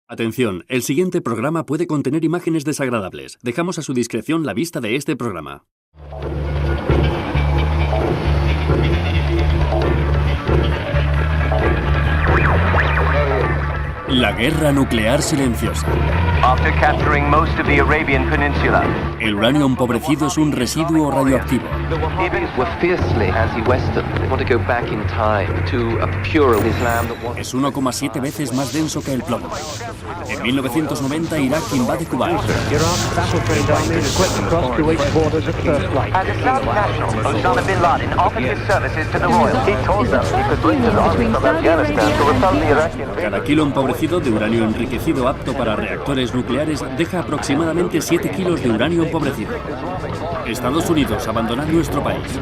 Atención, el siguiente programa puede contener imágenes desagradables. Dejamos a su discreción la vista de este programa. La guerra nuclear silenciosa. After capturing most of the Arabian Peninsula, El uranio empobrecido es un residuo radioactivo. were fiercely anti-Western. They want to go back in time to a purer Islam that was... Es 1,7 veces más denso que el plomo. En 1990, Irak invade Kuwait. as a Saudi national, Osama bin Laden offered his services to the royals. He told them he could bring his army from Afghanistan to repel the Iraqi invasion. Cada kilo empobrecido de uranio enriquecido apto para reactores nucleares deja aproximadamente 7 kilos de uranio empobrecido. Estados Unidos, abandonad nuestro país.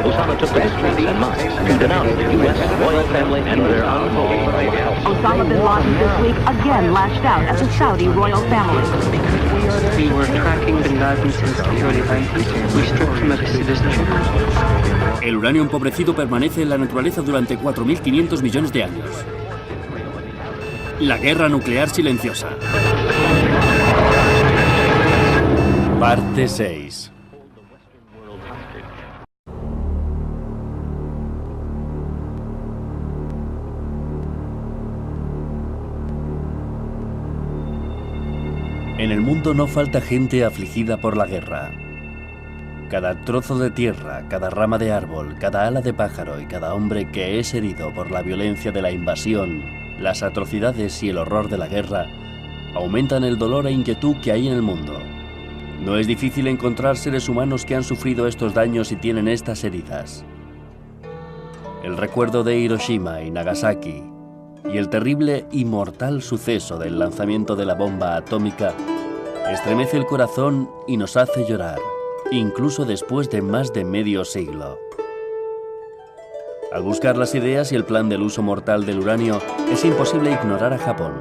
Osama took to the streets and mosques and denounced the U.S. royal family and their unfolding. Osama bin Laden this week again lashed out at the Saudi royal family. We were tracking bin Laden since the early 90s. We stripped him of his citizenship. El uranio empobrecido permanece en la naturaleza durante 4.500 millones de años. La guerra nuclear silenciosa. Parte 6. En el mundo no falta gente afligida por la guerra. Cada trozo de tierra, cada rama de árbol, cada ala de pájaro y cada hombre que es herido por la violencia de la invasión, las atrocidades y el horror de la guerra aumentan el dolor e inquietud que hay en el mundo. No es difícil encontrar seres humanos que han sufrido estos daños y tienen estas heridas. El recuerdo de Hiroshima y Nagasaki y el terrible y mortal suceso del lanzamiento de la bomba atómica estremece el corazón y nos hace llorar, incluso después de más de medio siglo. Al buscar las ideas y el plan del uso mortal del uranio, es imposible ignorar a Japón.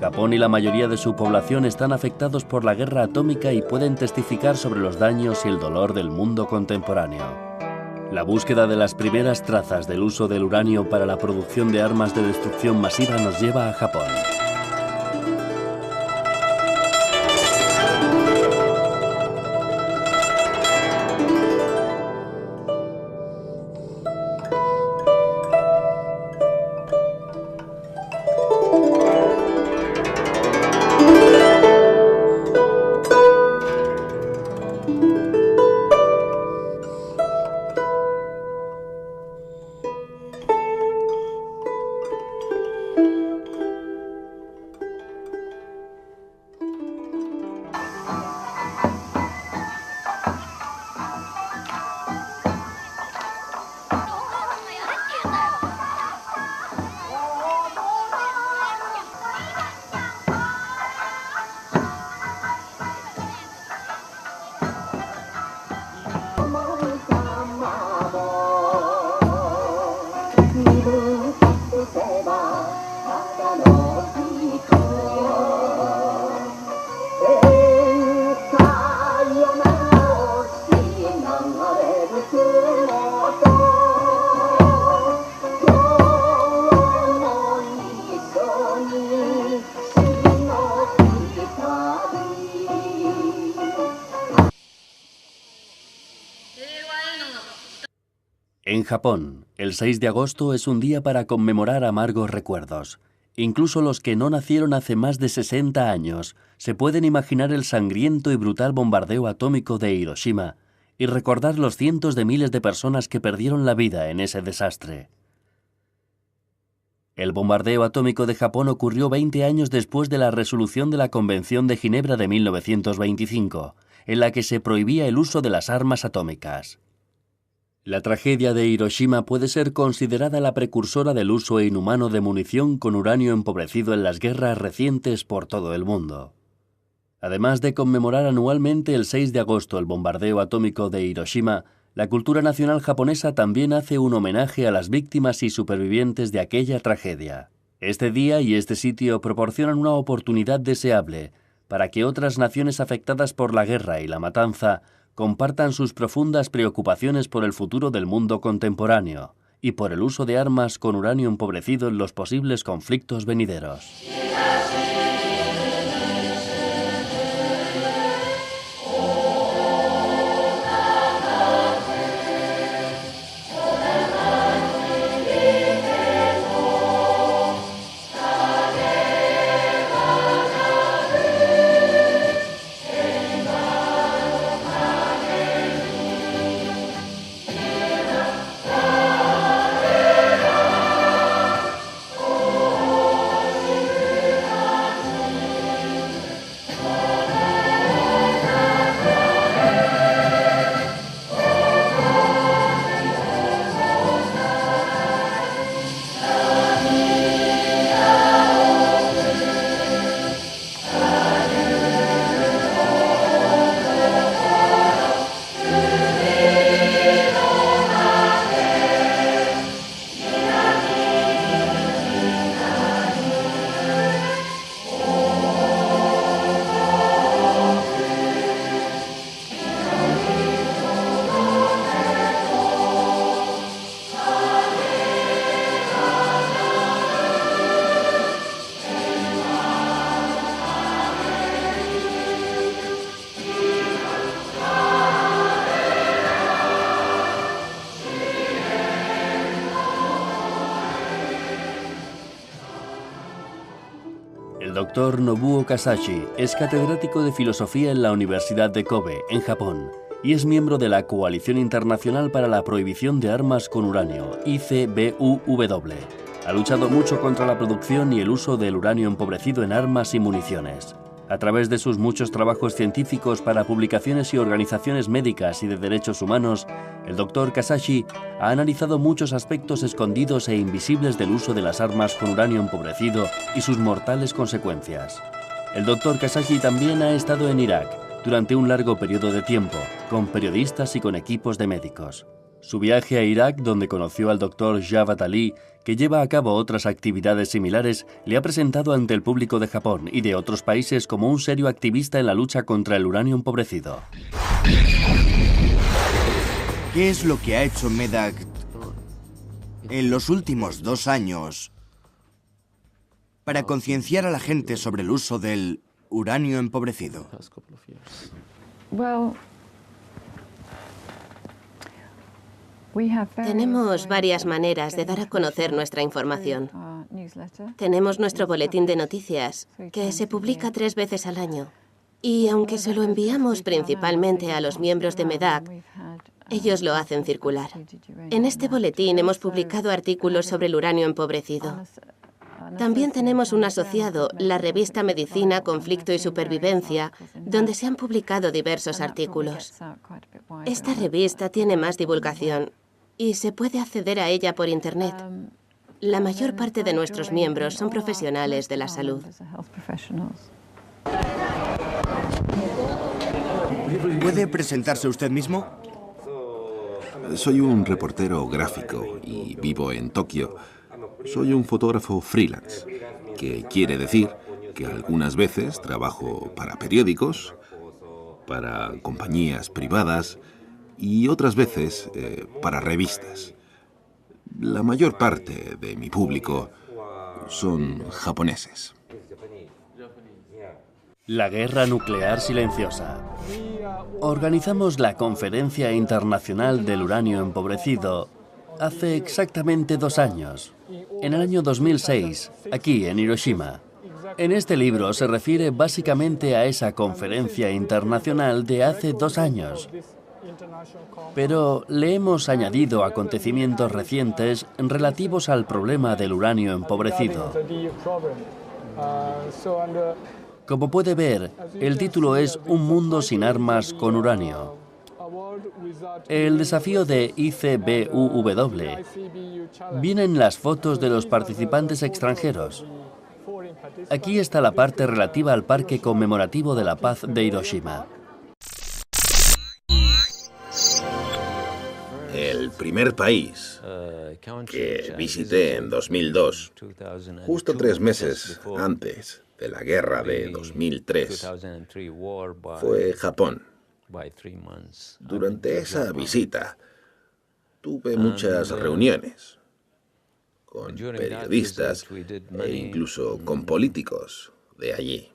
Japón y la mayoría de su población están afectados por la guerra atómica y pueden testificar sobre los daños y el dolor del mundo contemporáneo. La búsqueda de las primeras trazas del uso del uranio para la producción de armas de destrucción masiva nos lleva a Japón. En Japón, el 6 de agosto es un día para conmemorar amargos recuerdos. Incluso los que no nacieron hace más de 60 años se pueden imaginar el sangriento y brutal bombardeo atómico de Hiroshima y recordar los cientos de miles de personas que perdieron la vida en ese desastre. El bombardeo atómico de Japón ocurrió 20 años después de la resolución de la Convención de Ginebra de 1925, en la que se prohibía el uso de las armas atómicas. La tragedia de Hiroshima puede ser considerada la precursora del uso inhumano de munición con uranio empobrecido en las guerras recientes por todo el mundo. Además de conmemorar anualmente el 6 de agosto el bombardeo atómico de Hiroshima, la cultura nacional japonesa también hace un homenaje a las víctimas y supervivientes de aquella tragedia. Este día y este sitio proporcionan una oportunidad deseable para que otras naciones afectadas por la guerra y la matanza compartan sus profundas preocupaciones por el futuro del mundo contemporáneo y por el uso de armas con uranio empobrecido en los posibles conflictos venideros. El doctor Nobuo Kasashi es catedrático de filosofía en la Universidad de Kobe, en Japón, y es miembro de la Coalición Internacional para la Prohibición de Armas con Uranio, ICBUW. Ha luchado mucho contra la producción y el uso del uranio empobrecido en armas y municiones. A través de sus muchos trabajos científicos para publicaciones y organizaciones médicas y de derechos humanos, el Dr. Kasashi ha analizado muchos aspectos escondidos e invisibles del uso de las armas con uranio empobrecido y sus mortales consecuencias. El Dr. Kasashi también ha estado en Irak durante un largo periodo de tiempo, con periodistas y con equipos de médicos. Su viaje a Irak, donde conoció al Dr. Javad Ali, que lleva a cabo otras actividades similares, le ha presentado ante el público de Japón y de otros países como un serio activista en la lucha contra el uranio empobrecido. ¿Qué es lo que ha hecho MEDAC en los últimos 2 años para concienciar a la gente sobre el uso del uranio empobrecido? Tenemos varias maneras de dar a conocer nuestra información. Tenemos nuestro boletín de noticias, que se publica 3 veces al año. Y aunque se lo enviamos principalmente a los miembros de MEDAC, ellos lo hacen circular. En este boletín hemos publicado artículos sobre el uranio empobrecido. También tenemos un asociado, la revista Medicina, Conflicto y Supervivencia, donde se han publicado diversos artículos. Esta revista tiene más divulgación y se puede acceder a ella por Internet. La mayor parte de nuestros miembros son profesionales de la salud. ¿Puede presentarse usted mismo? Soy un reportero gráfico y vivo en Tokio. Soy un fotógrafo freelance, que quiere decir que algunas veces trabajo para periódicos, para compañías privadas y otras veces para revistas. La mayor parte de mi público son japoneses. La guerra nuclear silenciosa. Organizamos la Conferencia Internacional del Uranio Empobrecido hace exactamente 2 años, en el año 2006, aquí en Hiroshima. En este libro se refiere básicamente a esa conferencia internacional de hace 2 años. Pero le hemos añadido acontecimientos recientes relativos al problema del uranio empobrecido. Como puede ver, el título es Un mundo sin armas con uranio. El desafío de ICBUW viene en las fotos de los participantes extranjeros. Aquí está la parte relativa al Parque Conmemorativo de la Paz de Hiroshima. El primer país que visité en 2002, justo 3 meses antes de la guerra de 2003, fue Japón. Durante esa visita tuve muchas reuniones con periodistas e incluso con políticos de allí.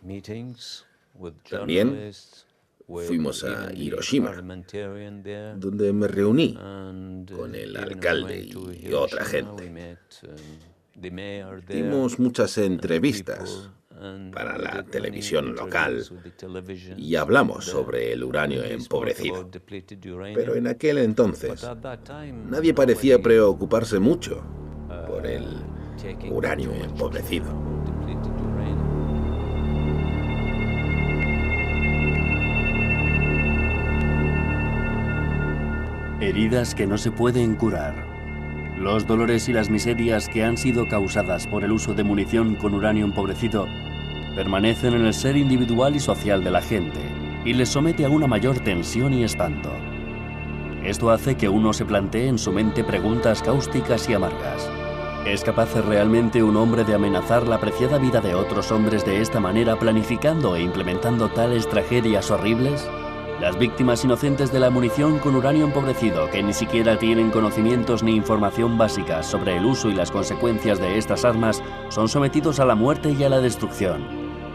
También fuimos a Hiroshima, donde me reuní con el alcalde y otra gente. Dimos muchas entrevistas para la televisión local y hablamos sobre el uranio empobrecido. Pero en aquel entonces nadie parecía preocuparse mucho por el uranio empobrecido. Heridas que no se pueden curar. Los dolores y las miserias que han sido causadas por el uso de munición con uranio empobrecido permanecen en el ser individual y social de la gente y les somete a una mayor tensión y espanto. Esto hace que uno se plantee en su mente preguntas cáusticas y amargas. ¿Es capaz realmente un hombre de amenazar la preciada vida de otros hombres de esta manera, planificando e implementando tales tragedias horribles? Las víctimas inocentes de la munición con uranio empobrecido, que ni siquiera tienen conocimientos ni información básica sobre el uso y las consecuencias de estas armas, son sometidos a la muerte y a la destrucción.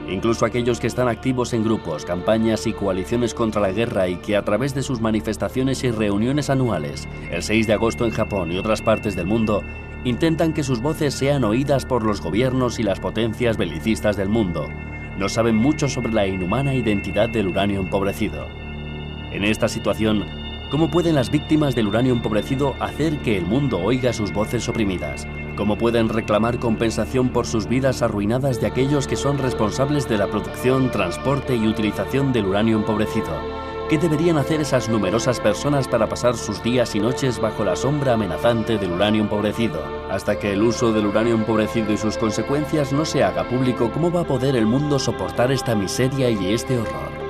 Incluso aquellos que están activos en grupos, campañas y coaliciones contra la guerra y que a través de sus manifestaciones y reuniones anuales, el 6 de agosto en Japón y otras partes del mundo, intentan que sus voces sean oídas por los gobiernos y las potencias belicistas del mundo, no saben mucho sobre la inhumana identidad del uranio empobrecido. En esta situación, ¿cómo pueden las víctimas del uranio empobrecido hacer que el mundo oiga sus voces oprimidas? ¿Cómo pueden reclamar compensación por sus vidas arruinadas de aquellos que son responsables de la producción, transporte y utilización del uranio empobrecido? ¿Qué deberían hacer esas numerosas personas para pasar sus días y noches bajo la sombra amenazante del uranio empobrecido? Hasta que el uso del uranio empobrecido y sus consecuencias no se haga público, ¿cómo va a poder el mundo soportar esta miseria y este horror?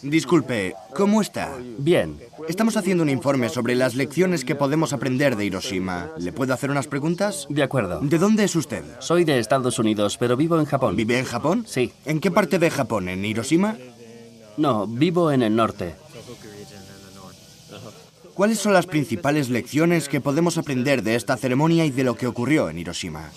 Disculpe, ¿cómo está? Bien. Estamos haciendo un informe sobre las lecciones que podemos aprender de Hiroshima. ¿Le puedo hacer unas preguntas? De acuerdo. ¿De dónde es usted? Soy de Estados Unidos, pero vivo en Japón. ¿Vive en Japón? Sí. ¿En qué parte de Japón? ¿En Hiroshima? No, vivo en el norte. ¿Cuáles son las principales lecciones que podemos aprender de esta ceremonia y de lo que ocurrió en Hiroshima?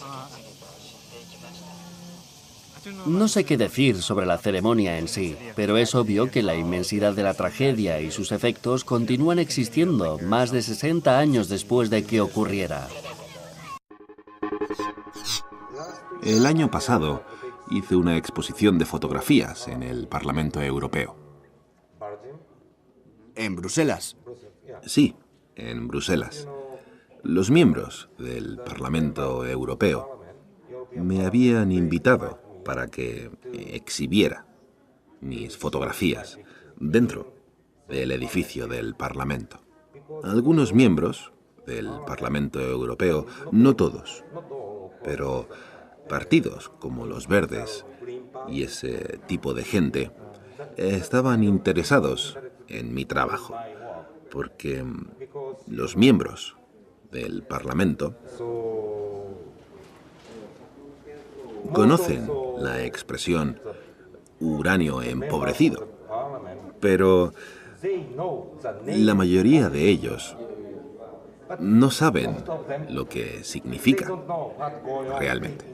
No sé qué decir sobre la ceremonia en sí, pero es obvio que la inmensidad de la tragedia y sus efectos continúan existiendo más de 60 años después de que ocurriera. El año pasado hice una exposición de fotografías en el Parlamento Europeo. ¿En Bruselas? Sí, en Bruselas. Los miembros del Parlamento Europeo me habían invitado para que exhibiera mis fotografías dentro del edificio del Parlamento. Algunos miembros del Parlamento Europeo, no todos, pero partidos como los Verdes y ese tipo de gente estaban interesados en mi trabajo, porque los miembros del Parlamento conocen la expresión uranio empobrecido, pero la mayoría de ellos no saben lo que significa realmente.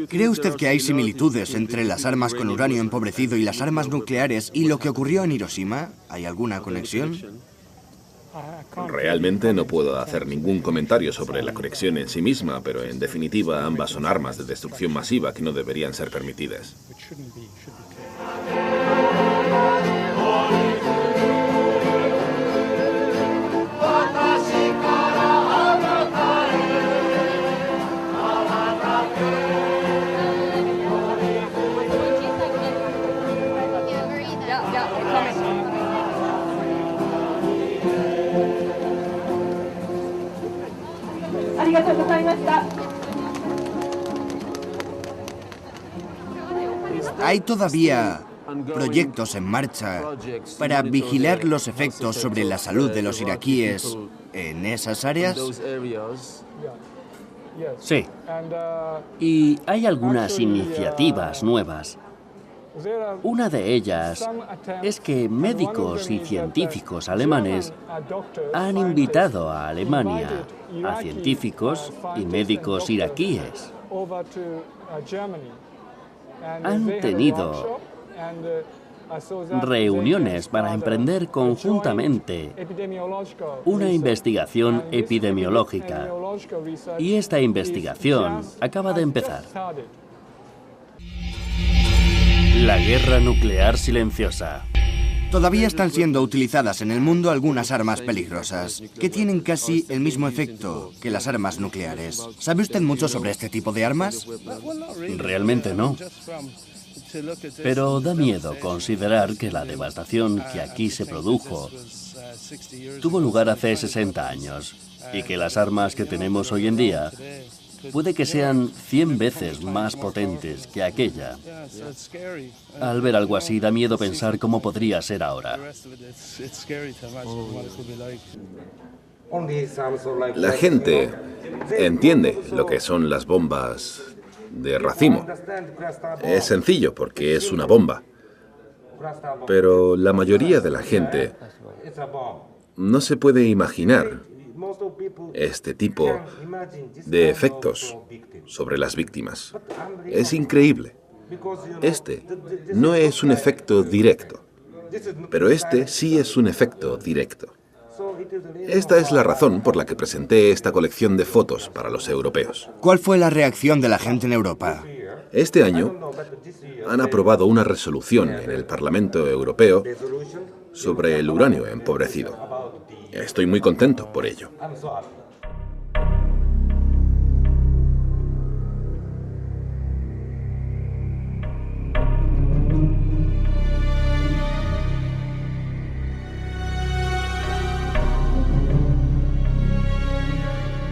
¿Cree usted que hay similitudes entre las armas con uranio empobrecido y las armas nucleares y lo que ocurrió en Hiroshima? ¿Hay alguna conexión? Realmente no puedo hacer ningún comentario sobre la conexión en sí misma, pero en definitiva ambas son armas de destrucción masiva que no deberían ser permitidas. ¿Hay todavía proyectos en marcha para vigilar los efectos sobre la salud de los iraquíes en esas áreas? Sí. Y hay algunas iniciativas nuevas Una de ellas es que médicos y científicos alemanes han invitado a Alemania a científicos y médicos iraquíes. Han tenido reuniones para emprender conjuntamente una investigación epidemiológica. Y esta investigación acaba de empezar. La guerra nuclear silenciosa. Todavía están siendo utilizadas en el mundo algunas armas peligrosas, que tienen casi el mismo efecto que las armas nucleares. ¿Sabe usted mucho sobre este tipo de armas? Realmente no. Pero da miedo considerar que la devastación que aquí se produjo tuvo lugar hace 60 años y que las armas que tenemos hoy en día puede que sean 100 veces más potentes que aquella. Al ver algo así, da miedo pensar cómo podría ser ahora. La gente entiende lo que son las bombas de racimo. Es sencillo porque es una bomba. Pero la mayoría de la gente no se puede imaginar este tipo de efectos sobre las víctimas. Es increíble. Este no es un efecto directo, pero este sí es un efecto directo. Esta es la razón por la que presenté esta colección de fotos para los europeos. ¿Cuál fue la reacción de la gente en Europa? Este año han aprobado una resolución en el Parlamento Europeo sobre el uranio empobrecido. Estoy muy contento por ello.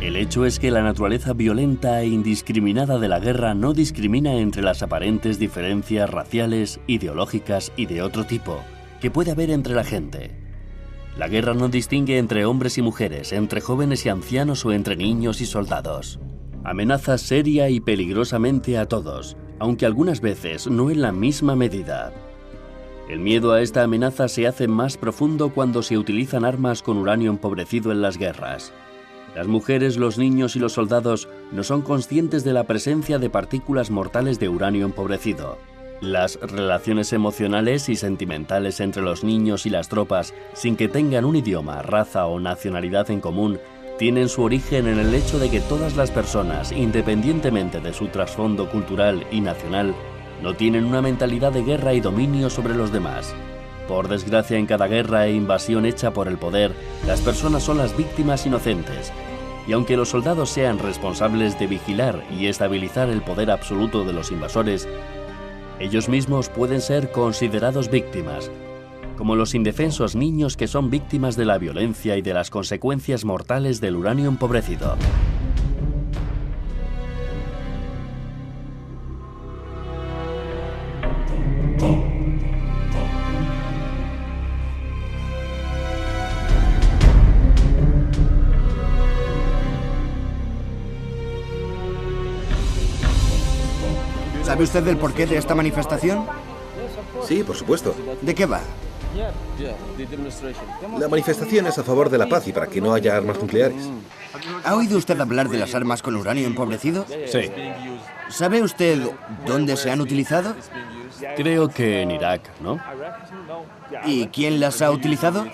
El hecho es que la naturaleza violenta e indiscriminada de la guerra no discrimina entre las aparentes diferencias raciales, ideológicas y de otro tipo que puede haber entre la gente. La guerra no distingue entre hombres y mujeres, entre jóvenes y ancianos o entre niños y soldados. Amenaza seria y peligrosamente a todos, aunque algunas veces no en la misma medida. El miedo a esta amenaza se hace más profundo cuando se utilizan armas con uranio empobrecido en las guerras. Las mujeres, los niños y los soldados no son conscientes de la presencia de partículas mortales de uranio empobrecido. Las relaciones emocionales y sentimentales entre los niños y las tropas, sin que tengan un idioma, raza o nacionalidad en común, tienen su origen en el hecho de que todas las personas, independientemente de su trasfondo cultural y nacional, no tienen una mentalidad de guerra y dominio sobre los demás. Por desgracia, en cada guerra e invasión hecha por el poder, las personas son las víctimas inocentes. Y aunque los soldados sean responsables de vigilar y estabilizar el poder absoluto de los invasores, ellos mismos pueden ser considerados víctimas, como los indefensos niños que son víctimas de la violencia y de las consecuencias mortales del uranio empobrecido. ¿Sabe usted del porqué de esta manifestación? Sí, por supuesto. ¿De qué va? La manifestación es a favor de la paz y para que no haya armas nucleares. ¿Ha oído usted hablar de las armas con uranio empobrecido? Sí. ¿Sabe usted dónde se han utilizado? Creo que en Irak, ¿no? ¿Y quién las ha utilizado?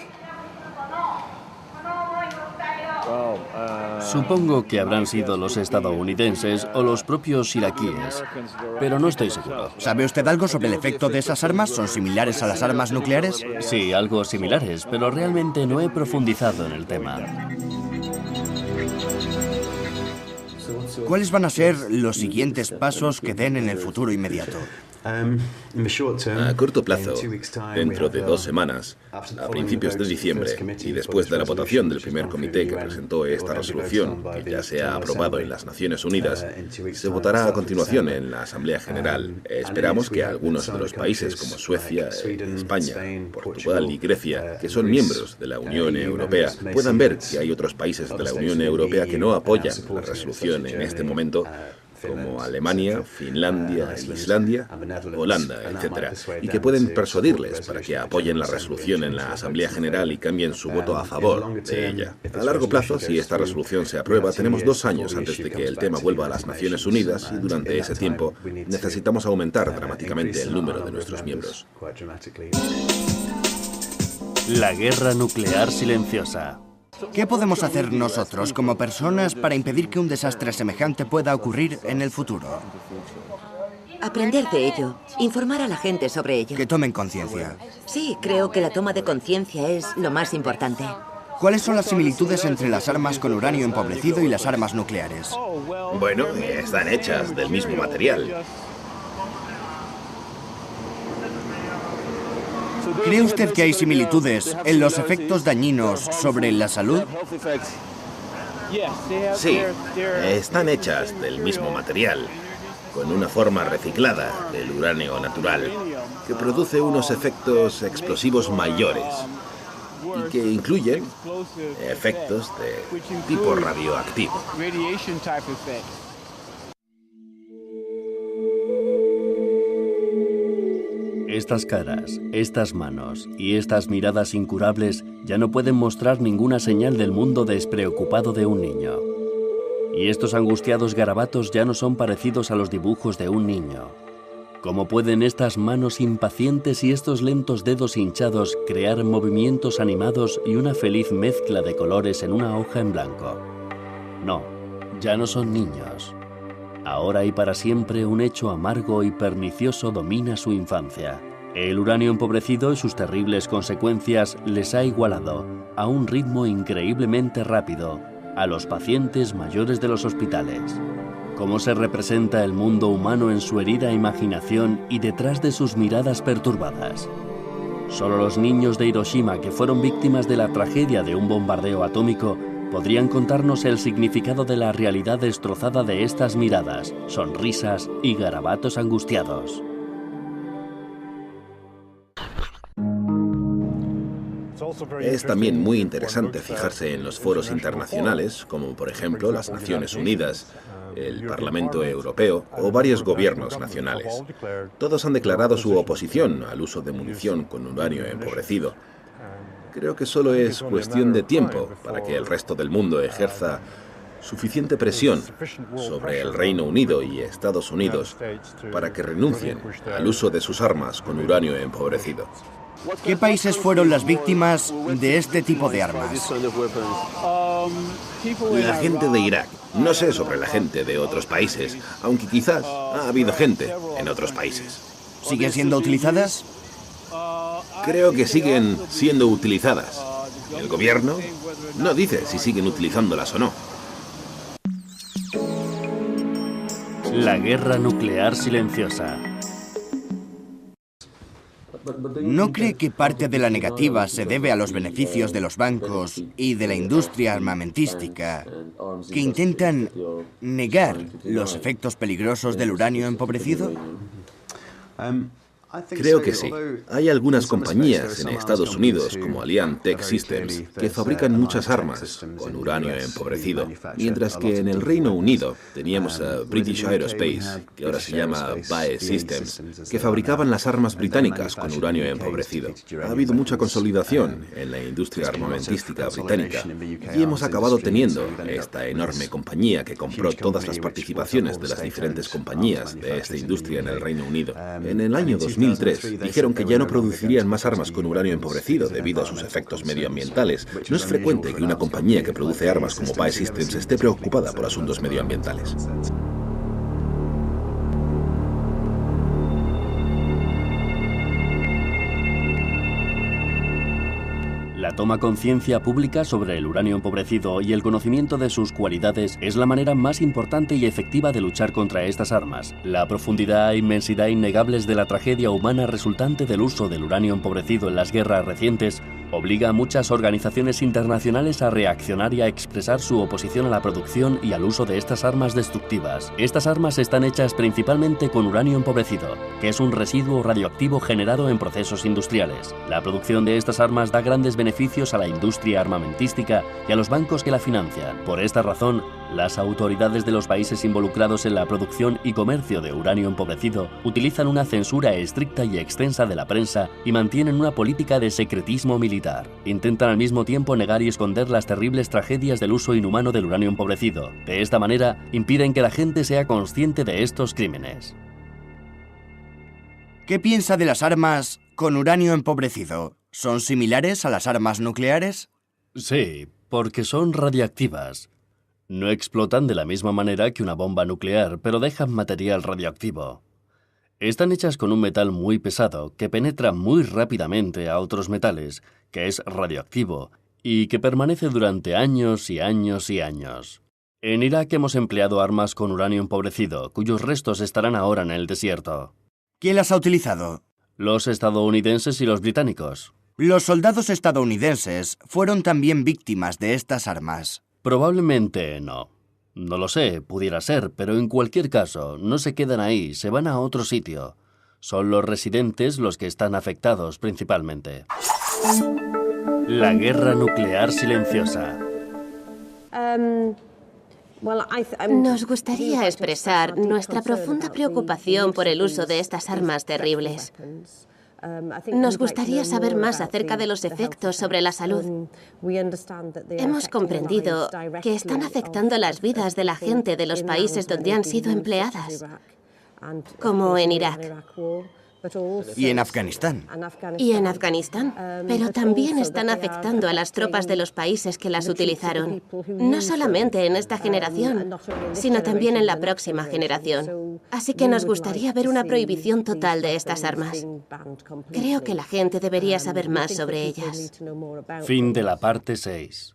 Supongo que habrán sido los estadounidenses o los propios iraquíes, pero no estoy seguro. ¿Sabe usted algo sobre el efecto de esas armas? ¿Son similares a las armas nucleares? Sí, algo similares, pero realmente no he profundizado en el tema. ¿Cuáles van a ser los siguientes pasos que den en el futuro inmediato? A corto plazo, dentro de 2 semanas, a principios de diciembre, y después de la votación del primer comité que presentó esta resolución, que ya se ha aprobado en las Naciones Unidas, se votará a continuación en la Asamblea General. Esperamos que algunos de los países como Suecia, España, Portugal y Grecia, que son miembros de la Unión Europea, puedan ver que hay otros países de la Unión Europea que no apoyan la resolución en este momento como Alemania, Finlandia, Islandia, Holanda, etc., y que pueden persuadirles para que apoyen la resolución en la Asamblea General y cambien su voto a favor de ella. A largo plazo, si esta resolución se aprueba, tenemos 2 años antes de que el tema vuelva a las Naciones Unidas y durante ese tiempo necesitamos aumentar dramáticamente el número de nuestros miembros. La guerra nuclear silenciosa. ¿Qué podemos hacer nosotros como personas para impedir que un desastre semejante pueda ocurrir en el futuro? Aprender de ello, informar a la gente sobre ello. Que tomen conciencia. Sí, creo que la toma de conciencia es lo más importante. ¿Cuáles son las similitudes entre las armas con uranio empobrecido y las armas nucleares? Bueno, están hechas del mismo material. ¿Cree usted que hay similitudes en los efectos dañinos sobre la salud? Sí, están hechas del mismo material, con una forma reciclada del uranio natural, que produce unos efectos explosivos mayores y que incluyen efectos de tipo radioactivo. Estas caras, estas manos y estas miradas incurables ya no pueden mostrar ninguna señal del mundo despreocupado de un niño. Y estos angustiados garabatos ya no son parecidos a los dibujos de un niño. ¿Cómo pueden estas manos impacientes y estos lentos dedos hinchados crear movimientos animados y una feliz mezcla de colores en una hoja en blanco? No, ya no son niños. Ahora y para siempre un hecho amargo y pernicioso domina su infancia. El uranio empobrecido y sus terribles consecuencias les ha igualado, a un ritmo increíblemente rápido, a los pacientes mayores de los hospitales. ¿Cómo se representa el mundo humano en su herida imaginación y detrás de sus miradas perturbadas? Solo los niños de Hiroshima que fueron víctimas de la tragedia de un bombardeo atómico podrían contarnos el significado de la realidad destrozada de estas miradas, sonrisas y garabatos angustiados. Es también muy interesante fijarse en los foros internacionales, como por ejemplo las Naciones Unidas, el Parlamento Europeo o varios gobiernos nacionales. Todos han declarado su oposición al uso de munición con uranio empobrecido. Creo que solo es cuestión de tiempo para que el resto del mundo ejerza suficiente presión sobre el Reino Unido y Estados Unidos para que renuncien al uso de sus armas con uranio empobrecido. ¿Qué países fueron las víctimas de este tipo de armas? La gente de Irak. No sé sobre la gente de otros países, aunque quizás ha habido gente en otros países. ¿Siguen siendo utilizadas? Creo que siguen siendo utilizadas. El gobierno no dice si siguen utilizándolas o no. La guerra nuclear silenciosa. ¿No cree que parte de la negativa se debe a los beneficios de los bancos y de la industria armamentística que intentan negar los efectos peligrosos del uranio empobrecido? Creo que sí. Hay algunas compañías en Estados Unidos, como Alliant Tech Systems, que fabrican muchas armas con uranio empobrecido, mientras que en el Reino Unido teníamos a British Aerospace, que ahora se llama BAE Systems, que fabricaban las armas británicas con uranio empobrecido. Ha habido mucha consolidación en la industria armamentística británica y hemos acabado teniendo esta enorme compañía que compró todas las participaciones de las diferentes compañías de esta industria en el Reino Unido. En el año 2003 dijeron que ya no producirían más armas con uranio empobrecido debido a sus efectos medioambientales. No es frecuente que una compañía que produce armas como BAE Systems esté preocupada por asuntos medioambientales. La toma conciencia pública sobre el uranio empobrecido y el conocimiento de sus cualidades es la manera más importante y efectiva de luchar contra estas armas. La profundidad e inmensidad innegables de la tragedia humana resultante del uso del uranio empobrecido en las guerras recientes obliga a muchas organizaciones internacionales a reaccionar y a expresar su oposición a la producción y al uso de estas armas destructivas. Estas armas están hechas principalmente con uranio empobrecido, que es un residuo radioactivo generado en procesos industriales. La producción de estas armas da grandes beneficios a la industria armamentística y a los bancos que la financian. Por esta razón, Las autoridades de los países involucrados en la producción y comercio de uranio empobrecido utilizan una censura estricta y extensa de la prensa y mantienen una política de secretismo militar. Intentan al mismo tiempo negar y esconder las terribles tragedias del uso inhumano del uranio empobrecido. De esta manera, impiden que la gente sea consciente de estos crímenes. ¿Qué piensa de las armas con uranio empobrecido? ¿Son similares a las armas nucleares? Sí, porque son radiactivas. No explotan de la misma manera que una bomba nuclear, pero dejan material radioactivo. Están hechas con un metal muy pesado que penetra muy rápidamente a otros metales, que es radioactivo y que permanece durante años y años y años. En Irak hemos empleado armas con uranio empobrecido, cuyos restos estarán ahora en el desierto. ¿Quién las ha utilizado? Los estadounidenses y los británicos. Los soldados estadounidenses fueron también víctimas de estas armas. Probablemente no. No lo sé, pudiera ser, pero en cualquier caso, no se quedan ahí, se van a otro sitio. Son los residentes los que están afectados principalmente. La guerra nuclear silenciosa. Nos gustaría expresar nuestra profunda preocupación por el uso de estas armas terribles. Nos gustaría saber más acerca de los efectos sobre la salud. Hemos comprendido que están afectando las vidas de la gente de los países donde han sido empleadas, como en Irak. Y en Afganistán. Y en Afganistán. Pero también están afectando a las tropas de los países que las utilizaron. No solamente en esta generación, sino también en la próxima generación. Así que nos gustaría ver una prohibición total de estas armas. Creo que la gente debería saber más sobre ellas. Fin de la parte 6.